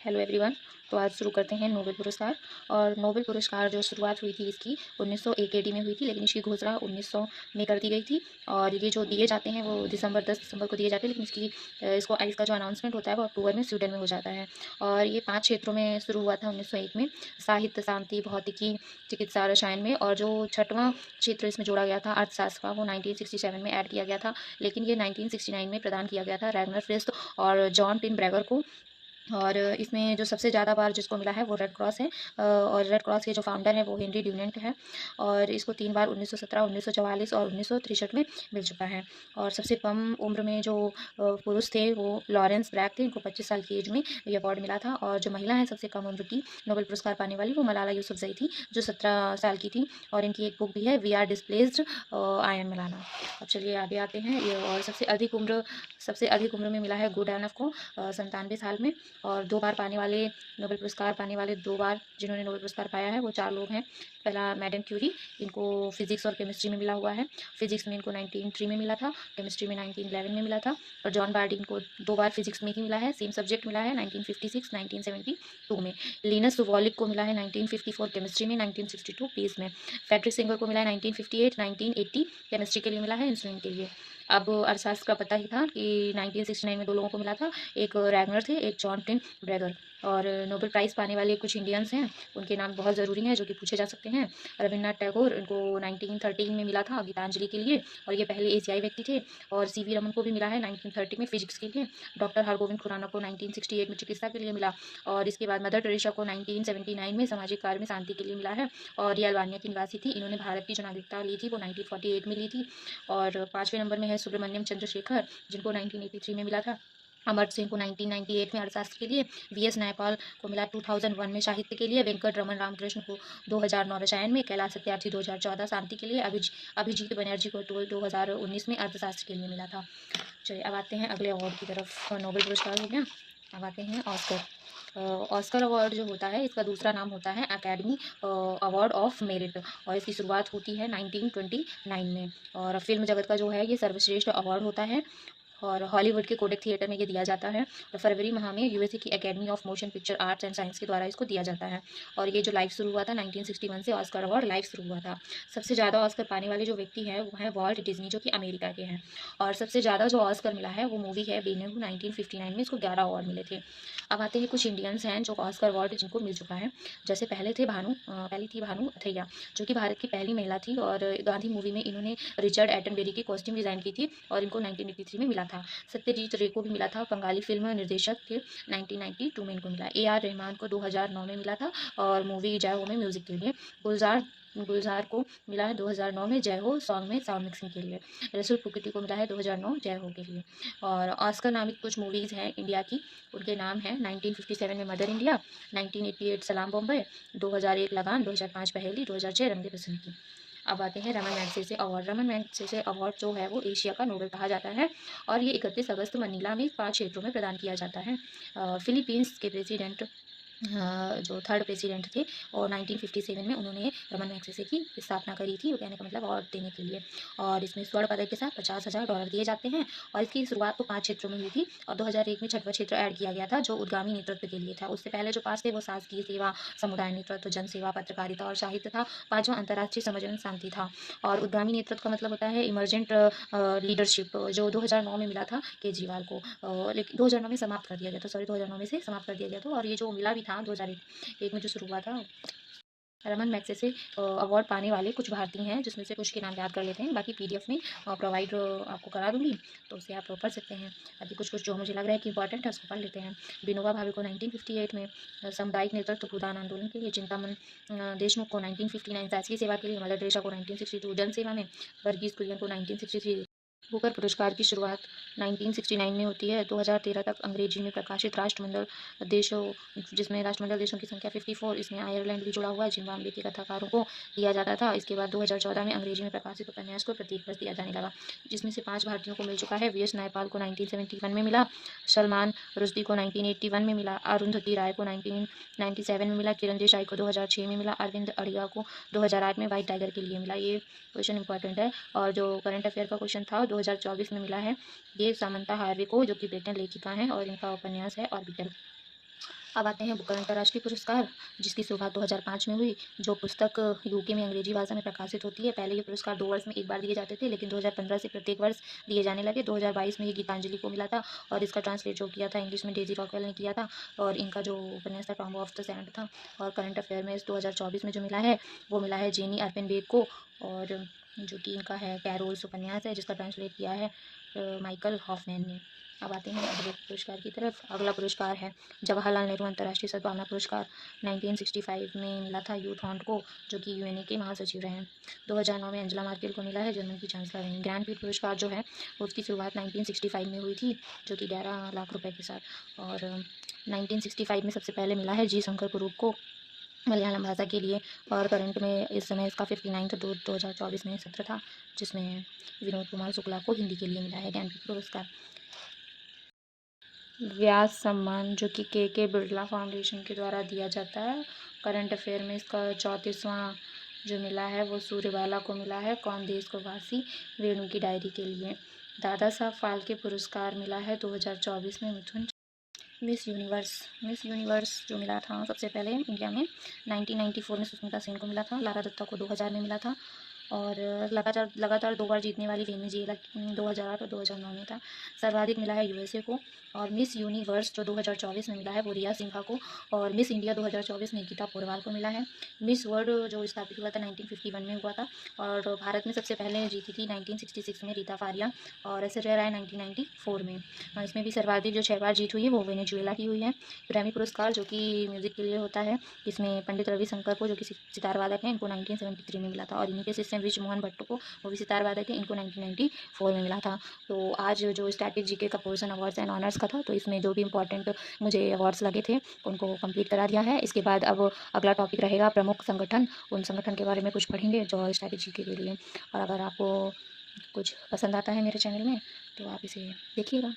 Hello everyone. तो आज शुरू करते हैं नोबेल पुरस्कार। और नोबेल पुरस्कार जो शुरुआत हुई थी इसकी 1901 AD में हुई थी, लेकिन इसकी घोषणा 1900 में कर दी गई थी। और ये जो दिए जाते हैं वो 10 दिसंबर को दिए जाते हैं, लेकिन इसका जो अनाउंसमेंट होता है वो अक्टूबर में स्वीडन में हो जाता है। और ये 5 क्षेत्रों में शुरू हुआ था 1901 में: साहित्य, शांति, भौतिकी, चिकित्सा, रसायन में। और जो छठवां क्षेत्र इसमें जोड़ा गया था अर्थशास्त्र का, वो 1967 में ऐड किया गया था, लेकिन ये 1969 में प्रदान किया गया था रैगनर फ्रिस्ट और जॉन टिन ब्रेगर को। और इसमें जो सबसे ज़्यादा बार जिसको मिला है वो रेड क्रॉस है। और रेड क्रॉस के जो फाउंडर है वो हेनरी ड्यूनेंट है। और इसको 3 बार 1917, 1944 और 1963 में मिल चुका है। और सबसे कम उम्र में जो पुरुष थे वो लॉरेंस ब्रैग थे, इनको 25 साल की एज में ये अवार्ड मिला था। और जो महिला है सबसे कम उम्र की नोबेल पुरस्कार पाने वाली, वो मलाला यूसुफजई थी, जो 17 साल की थी। और इनकी एक बुक भी है, we are displaced, I am Malala. अब चलिए आगे आते हैं। ये और सबसे अधिक उम्र में मिला है गुडैनफ को 97 साल में। और 2 बार पाने वाले नोबेल पुरस्कार पाने वाले 2 बार जिन्होंने नोबेल पुरस्कार पाया है वो 4 लोग हैं। पहला मैडम क्यूरी, इनको फिजिक्स और केमिस्ट्री में मिला हुआ है। फिजिक्स में इनको 1903 में मिला था, केमिस्ट्री में 1911 में मिला था। और जॉन बार्डी, इनको 2 बार फिजिक्स में ही मिला है, सेम सब्जेक्ट मिला है 1956, 1972 में। लिनस वॉलिक को मिला है 1954 केमिस्ट्री में, 1962 पीस में। फ्रेडरिक सिंगर को मिला है 1958, 1980 केमिस्ट्री के लिए मिला है, इंसुलिन के लिए। अब अर्थशास्त्र का पता ही था कि 1969 में 2 लोगों को मिला था, एक रैगनर थे, एक जॉन टिन ब्रेगर। और नोबेल प्राइज़ पाने वाले कुछ इंडियंस हैं, उनके नाम बहुत ज़रूरी हैं जो कि पूछे जा सकते हैं। रविन्द्रनाथ टैगोर, इनको 1913 में मिला था गीतांजलि के लिए, और ये पहले एशियाई व्यक्ति थे। और सीवी रमन को भी मिला है 1930 में फिजिक्स के लिए। डॉक्टर हरगोविंद खुराना को 1968 में चिकित्सा के लिए मिला। और इसके बाद मदर टेरेसा को 1979 में सामाजिक कार्य में शांति के लिए मिला है। और ये अल्बानिया की निवासी थी, इन्होंने भारत की जो नागरिकता ली थी वो 1948 में ली थी। और 5वें नंबर में है सुब्रमण्यम चंद्रशेखर, जिनको 1983 में मिला था। अमर्त्य सेन को 1998 में अर्थशास्त्र के लिए। वीएस नायपाल को मिला 2001 में साहित्य के लिए। वेंकट रमन रामकृष्ण को 2009 रसायन में। कैलाश सत्यार्थी 2014 शांति के लिए। अभिजीत बनर्जी को 2019 में अर्थशास्त्र के लिए मिला था। चलिए अब आते हैं अगले अवार्ड की तरफ। नोबेल पुरस्कार हो गया, अब आते हैं ऑस्कर। ऑस्कर अवार्ड जो होता है इसका दूसरा नाम होता है अकेडमी अवार्ड ऑफ मेरिट। और इसकी शुरुआत होती है 1929 में। और फिल्म जगत का जो है ये सर्वश्रेष्ठ अवार्ड होता है। और हॉलीवुड के कोडेक थिएटर में ये दिया जाता है। और फरवरी माह में यूएसए की academy of motion picture arts and science के द्वारा इसको दिया जाता है। और ये जो लाइव शुरू हुआ था 1961 से ऑस्कर अवार्ड लाइव शुरू हुआ था। सबसे ज़्यादा ऑस्कर पाने वाले जो व्यक्ति हैं वो हैं वॉल्ट डिज्नी, जो कि अमेरिका के हैं। और सबसे ज़्यादा जो ऑस्कर मिला है वो मूवी है बेनहू, 1959 में, इसको 11 अवार्ड मिले थे। अब आते हैं कुछ इंडियंस हैं जो ऑस्कर अवार्ड जिनको मिल चुका है। जैसे पहली थी भानु अथैया, जो कि भारत की पहली महिला थी। और गांधी मूवी में इन्होंने रिचर्ड एटनबेरी की कॉस्ट्यूम डिज़ाइन की थी, और इनको 1983 में मिला था। सत्यजीत रे को भी मिला था, बंगाली फिल्म निर्देशक थे, 1992 में इनको मिला। AR रहमान को 2009 में मिला था, और मूवी जय हो में म्यूजिक के लिए। गुलजार को मिला है 2009 में जय हो सॉन्ग में साउंड मिक्सिंग के लिए। रसूल पुकिटी को मिला है 2009 जय हो के लिए। और ऑस्कर नामित कुछ मूवीज़ हैं इंडिया की, उनके नाम हैं 1957 में मदर इंडिया, 1988 सलाम बॉम्बे, 2001 लगान, 2005 पहेली, 2006 रंग दे बसंती। अब आते हैं Raman Magsaysay award. Raman Magsaysay award जो है वो एशिया का नोबेल कहा जाता है। और ये 31 अगस्त मनीला में 5 क्षेत्रों में प्रदान किया जाता है। फिलीपींस के प्रेसिडेंट जो थर्ड प्रेसिडेंट थे, और 1957 में उन्होंने रमन मैग्सेसे की स्थापना करी थी, वो कहने का मतलब अवार्ड देने के लिए। और इसमें स्वर्ण पदक के साथ $50,000 दिए जाते हैं। और इसकी शुरुआत तो 5 क्षेत्रों में हुई थी, और 2001 में 6वां क्षेत्र ऐड किया गया था जो उद्गामी नेतृत्व के लिए था। उससे पहले जो 5 थे वो शासकीय सेवा, समुदाय नेतृत्व, जनसेवा, पत्रकारिता और साहित्य था। 5वां अंतर्राष्ट्रीय समझ शांति था। और उद्गामी नेतृत्व का मतलब होता है इमरजेंट लीडरशिप, जो 2009 में मिला था केजरीवाल को, लेकिन 2009 में समाप्त कर दिया गया था, 2009 में से समाप्त कर दिया गया था। और ये जो मिला भी था 2001 में जो शुरू हुआ था। रमन मैग्सेसे अवार्ड पाने वाले कुछ भारतीय हैं, जिसमें से कुछ के नाम याद कर लेते हैं, बाकी PDF में प्रोवाइड आपको करा दूंगी, तो उसे आप पढ़ सकते हैं। अभी कुछ जो मुझे लग रहा है कि इंपॉर्टेंट है उसको पढ़ लेते हैं। विनोबा भावे को 1958 में सामुदायिक नेतृत्व भूदान आंदोलन के लिए। चिंतामन देशमुख को 1959 शासकीय सेवा के लिए। मदर टेरेसा को 1962 जन सेवा में। वर्गीज कुरियन को 1963। बुकर पुरस्कार की शुरुआत 1969 में होती है। 2013 तक अंग्रेजी में प्रकाशित राष्ट्रमंडल देशों, जिसमें राष्ट्रमंडल देशों की संख्या 54, इसमें आयरलैंड भी जुड़ा हुआ है, जिम्बाब्वे के कथाकारों को दिया जाता था। इसके बाद 2014 में अंग्रेजी में प्रकाशित उपन्यास को प्रतीक वर्ष दिया जाने लगा, जिसमें से 5 भारतीयों को मिल चुका है। VS नायपाल को 1971 में मिला, सलमान रुश्दी को 1981 में मिला, अरुंधति राय को 1997 में मिला, किरण देसाई को 2006 में मिला, अरविंद अड़िगा को 2008 में व्हाइट टाइगर के लिए मिला। ये क्वेश्चन इंपॉर्टेंट है। और जो करंट अफेयर का क्वेश्चन था 2024 में मिला है, ये सामंता हार्वे को, जो कि ब्रिटेन लेखिका हैं, और इनका उपन्यास है ऑर्बिटल। अब आते हैं बुकर अंतर्राष्ट्रीय पुरस्कार, जिसकी शुरुआत 2005 में हुई। जो पुस्तक यूके में अंग्रेजी भाषा में प्रकाशित होती है। पहले ये पुरस्कार 2 वर्ष में एक बार दिए जाते थे, लेकिन 2015 से प्रत्येक वर्ष दिए जाने लगे। 2022 में ये गीतांजलि को मिला था और इसका ट्रांसलेट जो किया था इंग्लिश में डेजी रॉकवेल ने किया था। और इनका जो उपन्यास था टॉम्ब ऑफ द सैंड था। और करंट अफेयर में 2024 में जो मिला है वो मिला है जेनी अर्पेनबेक को, और जो कि इनका है कैरोल्स उपन्यास है, जिसका ट्रांसलेट किया है माइकल हॉफमैन ने। अब आते हैं अगले पुरस्कार की तरफ। अगला पुरस्कार है जवाहरलाल नेहरू अंतर्राष्ट्रीय सद्भावना पुरस्कार। 1965 में मिला था यूथ हॉन्ट को, जो कि यूएनए के महासचिव रहे हैं। 2009 में एंजेला मार्केल को मिला है, जर्मनी की चांसलर रही। ज्ञानपीठ पुरस्कार जो है उसकी शुरुआत 1965 में हुई थी, जो कि 11 लाख रुपए के साथ। और 1965 में सबसे पहले मिला है जी शंकर कुरूप को मलयालम भाषा के लिए। और करंट में इस समय इसका 59 2024 में सत्र था, जिसमें विनोद कुमार शुक्ला को हिंदी के लिए मिला है ज्ञानपीठ पुरस्कार। व्यास सम्मान, जो कि के बिरला फाउंडेशन के द्वारा दिया जाता है। करंट अफेयर में इसका 34वां जो मिला है वो सूर्यबाला को मिला है, कौन देश को वासी, रेणु की डायरी के लिए। दादा साहब फाल्के पुरस्कार मिला है 2024 में मिथुन। मिस यूनिवर्स जो मिला था सबसे पहले इंडिया में 1994 में सुष्मिता सेन को मिला था। लारा दत्ता को 2000 में मिला था। और लगातार 2 बार जीतने वाली वेनेजुएला 2008 और 2009 में था। सर्वाधिक मिला है यूएसए को। और मिस यूनिवर्स जो 2024 में मिला है वो रिया सिन्हा को। और मिस इंडिया 2024 में गीता पोरवाल को मिला है। मिस वर्ल्ड जो स्थापित हुआ था 1951 में हुआ था, और भारत में सबसे पहले जीती थी 1966 में रीता फारिया, और ऐश्वर्या राय 1994 में। इसमें भी सर्वाधिक जो 6 बार जीत हुई है वो वेनेजुएला की हुई है। ग्रैमी पुरस्कार जो कि म्यूज़िक के लिए होता है, इसमें पंडित रविशंकर को, जो कि सितार वादक हैं, इनको 1973 में मिला था। और इन्हीं के शिष्य विज मोहन भट्ट को, वो भी सितार वादक थे, इनको 1994 में मिला था। तो आज जो स्टैटिक जीके का पोर्शन अवार्ड्स एंड ऑनर्स का था, तो इसमें जो भी इंपॉर्टेंट मुझे अवार्ड्स लगे थे उनको कंप्लीट करा दिया है। इसके बाद अब अगला टॉपिक रहेगा प्रमुख संगठन। उन संगठन के बारे में कुछ पढ़ेंगे जो स्टैटिक जीके के लिए। और अगर आपको कुछ पसंद आता है मेरे चैनल में तो आप इसे देखिएगा।